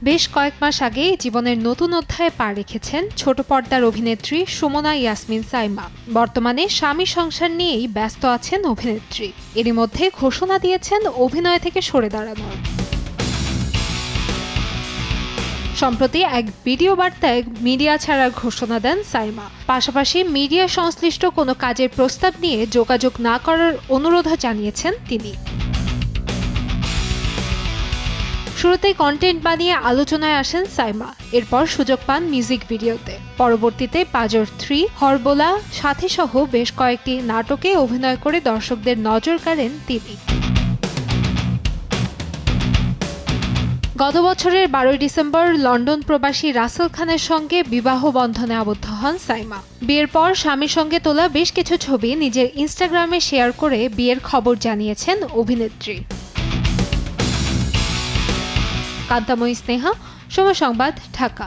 বেশ কয়েক মাস আগে জীবনের নতুন অধ্যায়ে পা রেখেছেন ছোট পর্দার অভিনেত্রী সুমনা ইয়াসমিন সাইমা। বর্তমানে স্বামী সংসার নিয়েই ব্যস্ত আছেন অভিনেত্রী। এরই মধ্যে ঘোষণা দিয়েছেন অভিনয় থেকে সরে দাঁড়ানোর। সম্প্রতি এক ভিডিও বার্তায় মিডিয়া ছাড়ার ঘোষণা দেন সাইমা। পাশাপাশি মিডিয়া সংশ্লিষ্ট কোনো কাজের প্রস্তাব নিয়ে যোগাযোগ না করার অনুরোধও জানিয়েছেন তিনি। শুরুতেই কন্টেন্ট বানিয়ে আলোচনায় আসেন সাইমা, এরপর সুযোগ পান মিউজিক ভিডিওতে। পরবর্তীতে পাজর 3, হরবোলা, সাথী সহ বেশ কয়েকটি নাটকে অভিনয় করে দর্শকদের নজর কাড়েন তিনি। গত বছরের 12 ডিসেম্বর লন্ডন প্রবাসী রাসেল খানের সঙ্গে বিবাহ বন্ধনে আবদ্ধ হন সাইমা। বিয়ের পর স্বামীর সঙ্গে তোলা বেশ কিছু ছবি নিজের ইনস্টাগ্রামে শেয়ার করে বিয়ের খবর জানিয়েছেন অভিনেত্রী। কান্তাময়ী স্নেহা, সময় সংবাদ, ঢাকা।